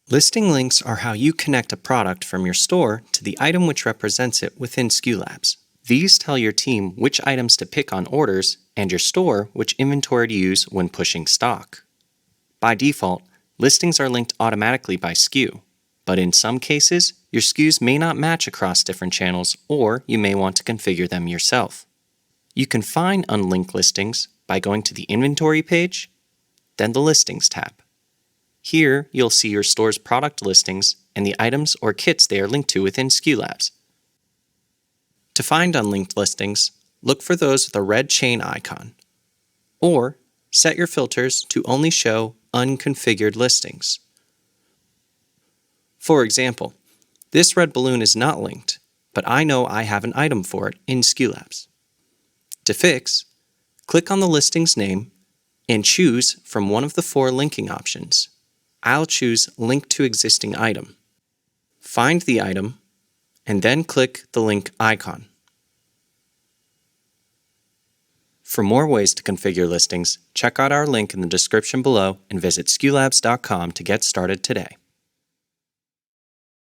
Listing links are how you connect a product from your store to the item which represents it within SKULabs. These tell your team which items to pick on orders and your store which inventory to use when pushing stock. By default, listings are linked automatically by SKU, but in some cases, your SKUs may not match across different channels, or you may want to configure them yourself. You can find unlinked listings by going to the Inventory page, then the Listings tab. Here, you'll see your store's product listings and the items or kits they are linked to within SKULabs. To find unlinked listings, look for those with a red chain icon, or set your filters to only show unconfigured listings. For example, this red balloon is not linked, but I know I have an item for it in SKULabs. To fix, click on the listing's name and choose from one of the 4 linking options. I'll choose Link to Existing Item. Find the item, and then click the link icon. For more ways to configure listings, check out our link in the description below and visit SKULabs.com to get started today.